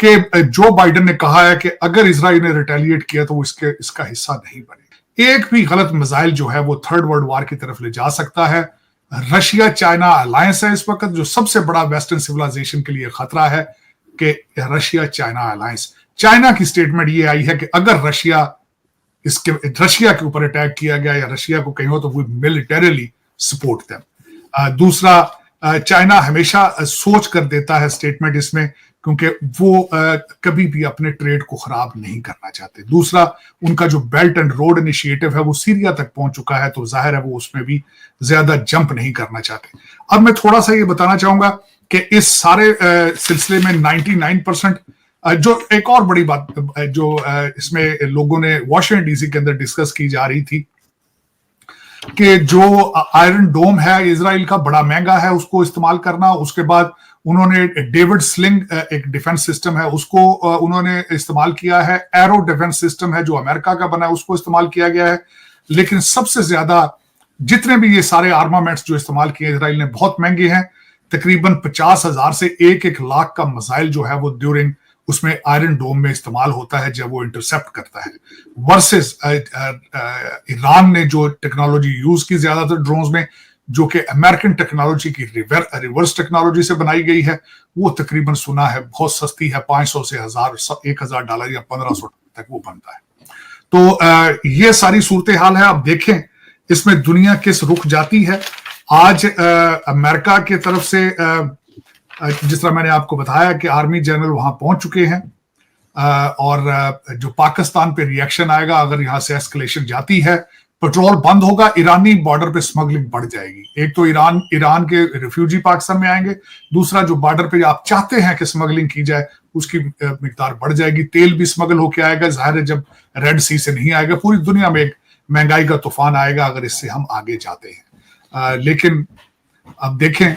کہ जो बाइडन ने कहा है कि अगर इसराइल ने रिटेलिएट किया तो वो इसका हिस्सा नहीं बने। एक भी गलत मिसाइल जो है वो थर्ड वर्ल्ड वार की तरफ ले जा सकता है। रशिया चाइना अलायंस है इस वक्त जो सबसे बड़ा वेस्टर्न सिविलाइजेशन के लिए खतरा है कि रशिया चाइना अलायंस। चाइना की स्टेटमेंट ये आई है कि अगर रशिया के ऊपर अटैक किया गया या रशिया को कहीं हो तो वो मिलिटरीली सपोर्ट देम। दूसरा, चाइना हमेशा सोच कर देता है स्टेटमेंट इसमें क्योंकि वो कभी भी अपने ट्रेड को खराब नहीं करना चाहते। दूसरा, उनका जो बेल्ट एंड रोड इनिशिएटिव है वो सीरिया तक पहुंच चुका है, तो जाहिर है वो उसमें भी ज्यादा जंप नहीं करना चाहते। अब मैं थोड़ा सा ये बताना चाहूंगा कि इस सारे सिलसिले में 99% जो एक और बड़ी बात जो इसमें लोगों ने वॉशिंगटन डीसी के अंदर डिस्कस की जा रही थी कि जो आयरन डोम है इजराइल का बड़ा महंगा है उसको इस्तेमाल करना। उसके बाद उन्होंने डेविड स्लिंग एक डिफेंस सिस्टम है उसको उन्होंने इस्तेमाल किया है। एरो डिफेंस सिस्टम है जो अमेरिका का बना है उसको इस्तेमाल किया गया है। लेकिन सबसे ज्यादा जितने भी ये सारे आर्मामेंट्स जो इस्तेमाल किए इजराइल ने बहुत महंगे हैं। तकरीबन 50,000 से 1 लाख का मिसाइल जो है वो ड्यूरिंग उसमें आयरन डोम में इस्तेमाल होता है जब वो इंटरसेप्ट करता है। वर्सेस ईरान ने जो टेक्नोलॉजी यूज की ज्यादातर ड्रोन्स में जो कि अमेरिकन टेक्नोलॉजी की रिवर्स टेक्नोलॉजी से बनाई गई है वो तकरीबन सुना है बहुत सस्ती है, 500 से $1,000 या 1,500 तक वो बनता है। तो ये सारी सूरत हाल है। अब देखें इसमें दुनिया किस रुख जाती है। आज अमेरिका की तरफ से जिस तरह मैंने आपको बताया कि आर्मी जनरल वहां पहुंच चुके हैं और जो पाकिस्तान पे रिएक्शन आएगा अगर यहां से एस्केलेशन जाती है, पेट्रोल बंद होगा, ईरानी बॉर्डर पे स्मगलिंग बढ़ जाएगी। एक तो ईरान के रिफ्यूजी पाकिस्तान में आएंगे, दूसरा जो बॉर्डर पे आप चाहते हैं कि स्मगलिंग की जाए उसकी मिकदार बढ़ जाएगी। तेल भी स्मगल होके आएगा, जाहिर है जब रेड सी से नहीं आएगा। पूरी दुनिया में एक महंगाई का तूफान आएगा अगर इससे हम आगे जाते हैं। लेकिन अब देखें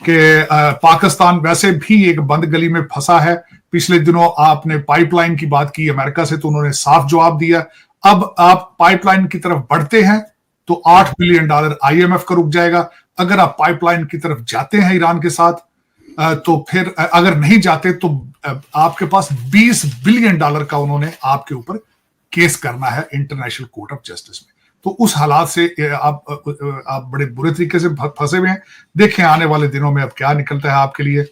कि पाकिस्तान वैसे भी एक बंद गली में फंसा है। पिछले दिनों आपने पाइपलाइन की बात की अमेरिका से तो उन्होंने साफ जवाब दिया। अब आप पाइपलाइन की तरफ बढ़ते हैं तो $8 बिलियन IMF का रुक जाएगा। अगर आप पाइपलाइन की तरफ जाते हैं ईरान के साथ तो फिर अगर नहीं जाते तो आपके पास $20 बिलियन का उन्होंने आपके ऊपर केस करना है इंटरनेशनल कोर्ट ऑफ जस्टिस में। तो उस हालात से आप बड़े बुरे तरीके से फंसे हुए हैं। देखें आने वाले दिनों में अब क्या निकलता है आपके लिए।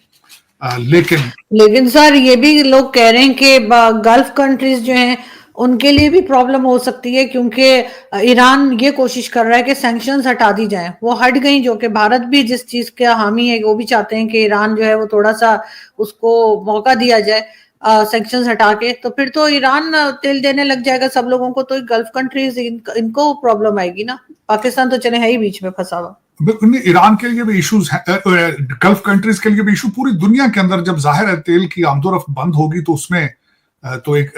लेकिन सर ये भी लोग कह रहे हैं कि गल्फ कंट्रीज जो हैं उनके लिए भी प्रॉब्लम हो सकती है क्योंकि ईरान ये कोशिश कर रहा है कि सैंक्शंस हटा दी जाएं। वो हट गई, जो कि भारत भी जिस चीज का हामी है वो भी चाहते हैं कि ईरान जो है वो थोड़ा सा उसको मौका दिया जाए सैंक्शंस हटा के। तो फिर तो ईरान तेल देने लग जाएगा सब लोगों को, तो गल्फ कंट्रीज इनको प्रॉब्लम आएगी ना। पाकिस्तान तो चले है ही बीच में फंसा हुआ। ईरान के लिए भी इश्यूज हैं, गल्फ कंट्रीज के लिए भी इशू, पूरी दुनिया के अंदर जब जाहिर है तेल की आमदोरफ्त बंद होगी तो उसमें तो एक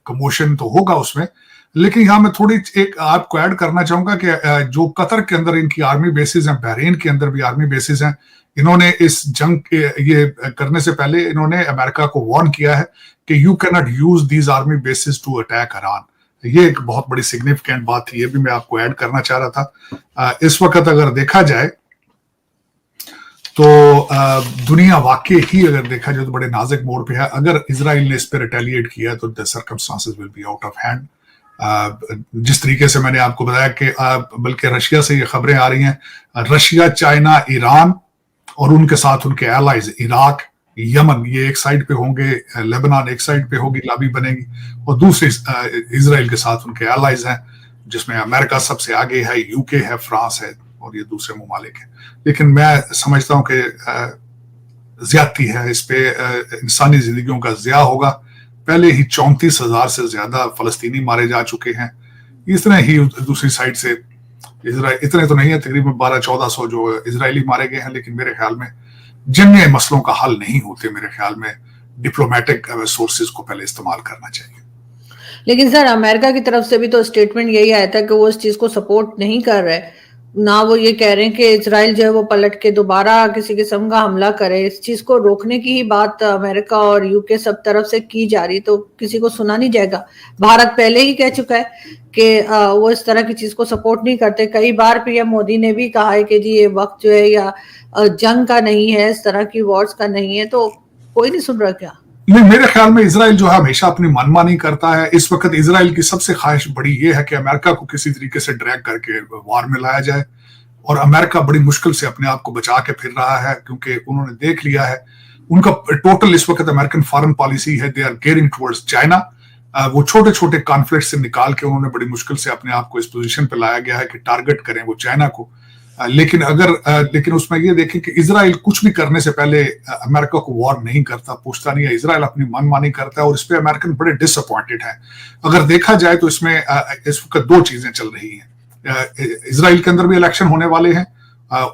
कमोशन तो होगा उसमें। लेकिन यहाँ मैं थोड़ी एक आपको ऐड करना चाहूंगा कि जो कतर के अंदर इनकी आर्मी बेसिस हैं, बहरीन के अंदर भी आर्मी बेसिस हैं, इन्होंने इस जंग ये करने से पहले इन्होंने अमेरिका को वार्न किया है कि you can not use these army bases to attack Iran. ये एक बहुत बड़ी सिग्निफिकेंट बात थी, ये भी मैं आपको ऐड करना चाह रहा था। इस वक्त अगर देखा जाए तो दुनिया वाकई ही अगर देखा जाए तो बड़े नाजुक मोड़ पे है। अगर इजराइल ने इस पर रिटेलिएट किया तो the circumstances will be out of hand. जिस तरीके से मैंने आपको बताया कि बल्कि रशिया से ये खबरें आ रही हैं, रशिया चाइना ईरान और उनके साथ उनके एलाइज इराक यमन ये एक साइड पे होंगे, लेबनान एक साइड पे होगी, लाबी बनेगी, और दूसरे इजराइल के साथ उनके एलाइज हैं जिसमें अमेरिका सबसे आगे है, यूके है, फ्रांस है और ये दूसरे ममालिक हैं। लेकिन मैं समझता हूं कि ज्यादती है, इस पे इंसानी जिंदगियों का ज़िया होगा। पहले ही 34,000 से ज्यादा फलस्तीनी मारे जा चुके हैं। इतने ही दूसरी साइड से इतने तो नहीं है, तकरीबन 1200-1400 जो इजरायली मारे गए हैं। लेकिन मेरे ख्याल में जंगी मसलों का हल नहीं होते, मेरे ख्याल में डिप्लोमेटिक सोर्सेज को पहले इस्तेमाल करना चाहिए। लेकिन सर अमेरिका की तरफ से भी तो स्टेटमेंट यही आया था कि वो इस चीज को सपोर्ट नहीं कर रहे ना। वो ये कह रहे हैं कि इजराइल जो है वो पलट के दोबारा किसी किस्म का हमला करे। इस चीज को रोकने की ही बात अमेरिका और यूके सब तरफ से की जा रही, तो किसी को सुना नहीं जाएगा। भारत पहले ही कह चुका है कि वो इस तरह की चीज को सपोर्ट नहीं करते। कई बार पीएम मोदी ने भी कहा है कि जी ये वक्त जो है या जंग का नहीं है, इस तरह की वॉर्स का नहीं है। तो कोई नहीं सुन रहा क्या? नहीं, मेरे ख्याल में इजराइल जो है हमेशा अपनी मनमानी करता है। इस वक्त इजराइल की सबसे ख्वाहिश बड़ी ये है कि अमेरिका को किसी तरीके से ड्रैग करके वार में लाया जाए, और अमेरिका बड़ी मुश्किल से अपने आप को बचा के फिर रहा है, क्योंकि उन्होंने देख लिया है उनका टोटल इस वक्त अमेरिकन फॉरेन पॉलिसी है, they are gearing towards China. वो छोटे छोटे कॉन्फ्लिक्ट से निकाल के उन्होंने बड़ी मुश्किल से अपने आप को इस पोजीशन पे लाया गया है कि टारगेट करें वो चाइना को। लेकिन उसमें ये देखें कि इजराइल कुछ भी करने से पहले अमेरिका को वॉर नहीं करता, पूछता नहीं है। इजराइल अपनी मनमानी करता है और इस पे अमेरिकन बड़े डिसअपॉइंटेड हैं। अगर देखा जाए तो इसमें इस वक्त दो चीजें चल रही हैं। इजराइल के अंदर भी इलेक्शन होने वाले हैं,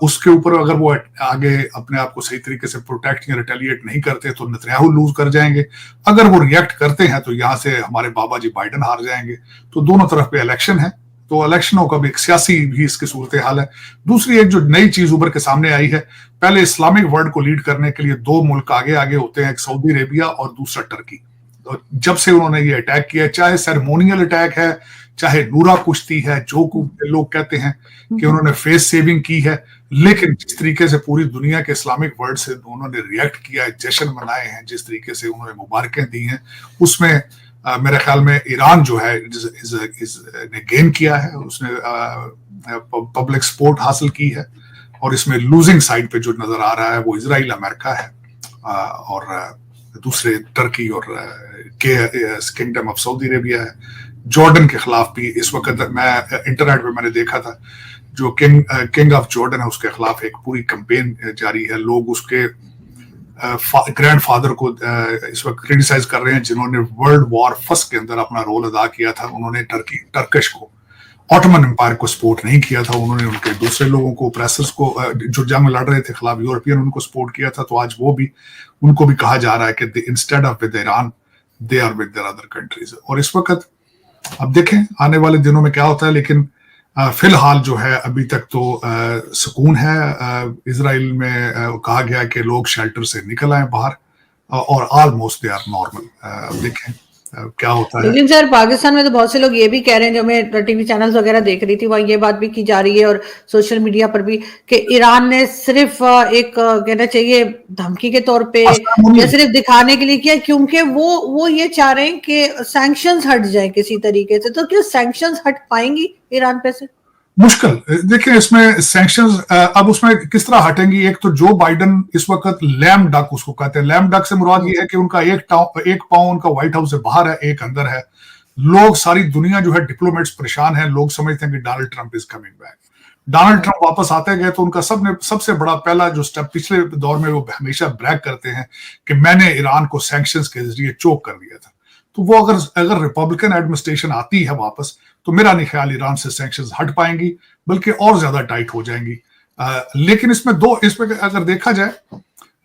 उसके ऊपर अगर वो आगे अपने आप को सही तरीके से प्रोटेक्ट या रिटेलिएट नहीं करते तो नेतन्याहू लूज कर जाएंगे। अगर वो रिएक्ट करते हैं तो यहाँ से हमारे बाबा जी बाइडन हार जाएंगे। तो दोनों तरफ पे इलेक्शन है, तो इलेक्शनों का भी एक सियासी भी इसकी सूरत हाल है। दूसरी एक जो नई चीज उभर के सामने आई है, पहले इस्लामिक वर्ल्ड को लीड करने के लिए दो मुल्क आगे आगे होते हैं, एक सऊदी अरेबिया और दूसरा टर्की। तो जब से उन्होंने ये अटैक किया, चाहे सेरेमोनियल अटैक है, चाहे नूरा कुश्ती है, जो लोग कहते हैं कि उन्होंने फेस सेविंग की है, लेकिन जिस तरीके से पूरी दुनिया के इस्लामिक वर्ल्ड से उन्होंने रिएक्ट किया है, जश्न मनाए हैं, जिस तरीके से उन्होंने मुबारकें दी हैं, उसमें मेरे ख्याल में ईरान जो है ने गेन किया है, उसने पब्लिक सपोर्ट हासिल की है, और इसमें लूजिंग साइड पे जो नजर आ रहा है वो इजराइल अमेरिका है, और दूसरे टर्की और किंगडम ऑफ सऊदी अरेबिया है। जॉर्डन के खिलाफ भी इस वक्त मैं इंटरनेट पे मैंने देखा था, जो किंग ऑफ जॉर्डन है उसके खिलाफ एक पूरी कैंपेन जारी है। लोग उसके ग्रैंड फादर को इस वक्त क्रिटिसाइज कर रहे हैं, जिन्होंने वर्ल्ड वॉर फर्स्ट के अंदर अपना रोल अदा किया था। उन्होंने टर्किश को, ऑटोमन एम्पायर को सपोर्ट नहीं किया था, उन्होंने उनके दूसरे लोगों को, ऑपरेसर्स को, जो जंग लड़ रहे थे खिलाफ यूरोपियन, उनको सपोर्ट किया था। तो आज उनको भी कहा जा रहा है कि instead of with Iran they are with their other countries. और इस वक्त अब देखें आने वाले दिनों में क्या होता है, लेकिन फिलहाल जो है अभी तक तो सुकून है। इजराइल में कहा गया कि लोग शेल्टर से निकल आए बाहर, और ऑलमोस्ट दे आर नॉर्मल। देखें क्या होता है। लेकिन सर पाकिस्तान में तो बहुत से लोग ये भी कह रहे हैं, जो मैं टीवी चैनल्स वगैरह देख रही थी, वहाँ ये बात भी की जा रही है और सोशल मीडिया पर भी, कि ईरान ने सिर्फ एक कहना चाहिए धमकी के तौर पे या सिर्फ दिखाने के लिए किया, क्योंकि वो ये चाह रहे हैं कि सैंक्शंस हट जाए किसी तरीके से। तो क्या सैंक्शंस हट पाएंगी ईरान पे से? मुश्किल। देखिए इसमें सैंक्शंस अब उसमें किस तरह हटेंगी। एक तो जो बाइडन इस वक्त लैम डक उसको कहते हैं, लैम डक से मुराद ये है कि उनका एक पांव उनका व्हाइट हाउस से बाहर है, एक अंदर है। लोग, सारी दुनिया जो है, डिप्लोमेट्स परेशान है। लोग समझते हैं कि Donald Trump is coming back. Donald Trump वापस आते गए तो उनका सबसे बड़ा पहला जो स्टेप पिछले दौर में वो हमेशा ब्रैग करते हैं कि मैंने ईरान को सैंक्शंस के जरिए चोक कर दिया था। तो वो अगर रिपब्लिकन एडमिनिस्ट्रेशन आती है वापस, तो मेरा नहीं ख्याल ईरान से सैंक्शंस हट पाएंगी, बल्कि और ज्यादा टाइट हो जाएंगी। लेकिन इसमें अगर देखा जाए,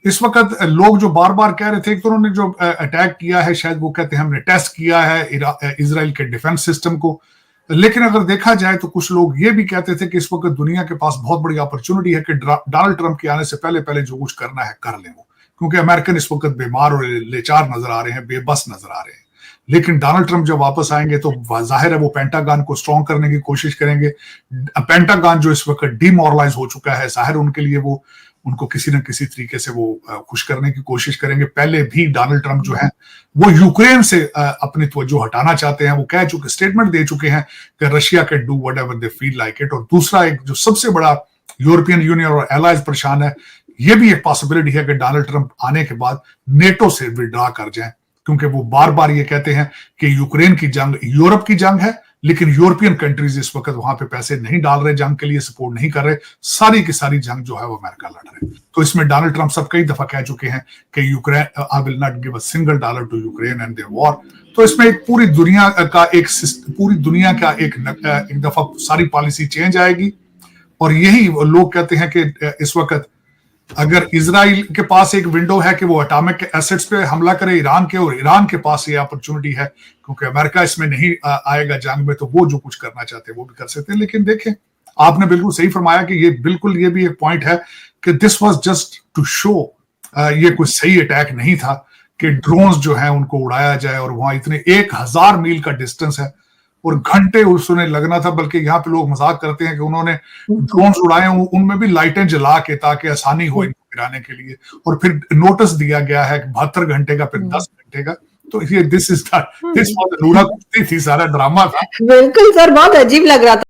इस वक्त लोग जो बार बार कह रहे थे कि उन्होंने जो अटैक किया है, शायद वो कहते हैं हमने टेस्ट किया है इजराइल के डिफेंस सिस्टम को। लेकिन अगर देखा जाए तो कुछ लोग ये भी कहते थे कि इस वक्त दुनिया के पास बहुत बड़ी अपॉर्चुनिटी है कि डोनाल्ड ट्रंप के आने से पहले जो कुछ करना है कर लें वो, क्योंकि अमेरिकन इस वक्त बीमार और लेचार नजर आ रहे हैं, बेबस नजर आ रहे हैं। लेकिन डोनाल्ड ट्रंप जब वापस आएंगे तो जाहिर है वो पेंटागन को स्ट्रॉन्ग करने की कोशिश करेंगे। पेंटागन जो इस वक्त डिमोरलाइज हो चुका है, जाहिर उनके लिए वो उनको किसी न किसी तरीके से वो खुश करने की कोशिश करेंगे। पहले भी डोनाल्ड ट्रंप जो है वो यूक्रेन से अपनी तवज्जो हटाना चाहते हैं। वो कह चुके, स्टेटमेंट दे चुके हैं कि Russia can do whatever they feel like it. और दूसरा, एक जो सबसे बड़ा यूरोपियन यूनियन और एलाइज परेशान है, ये भी एक पॉसिबिलिटी है कि डोनाल्ड ट्रंप आने के बाद नेटो से विड्रॉ कर जाएं, क्योंकि वो बार बार ये कहते हैं कि यूक्रेन की जंग यूरोप की जंग है, लेकिन यूरोपियन कंट्रीज इस वक्त वहां पे पैसे नहीं डाल रहे, जंग के लिए सपोर्ट नहीं कर रहे। सारी की सारी जंग जो है वो अमेरिका लड़ रहे हैं। तो इसमें डोनाल्ड ट्रंप सब कई दफा कह चुके हैं कि Ukraine, I will not give a single dollar to Ukraine and their war. तो इसमें एक पूरी दुनिया का एक दफा सारी पॉलिसी चेंज आएगी। और यही लोग कहते हैं कि इस वक्त अगर इजराइल के पास एक विंडो है कि वो एटॉमिक एसेट्स पे हमला करे ईरान के, और ईरान के पास ये अपॉर्चुनिटी है क्योंकि अमेरिका इसमें नहीं आएगा जंग में, तो वो जो कुछ करना चाहते हैं वो भी कर सकते हैं। लेकिन देखें, आपने बिल्कुल सही फरमाया कि ये भी एक पॉइंट है कि this was just to show, ये कोई सही अटैक नहीं था कि ड्रोन्स जो है उनको उड़ाया जाए, और वहां इतने 1000 मील का डिस्टेंस है और घंटे उसने लगना था। बल्कि यहाँ पे लोग मजाक करते हैं कि उन्होंने ड्रोन्स उड़ाए, उनमें भी लाइटें जला के ताकि आसानी हो गिराने के लिए, और फिर नोटिस दिया गया है 72 घंटे का, फिर 10 घंटे का। तो ये दिस वाज नूरा कुश्ती थी, सारा ड्रामा था। बिल्कुल सर, बहुत अजीब लग रहा था।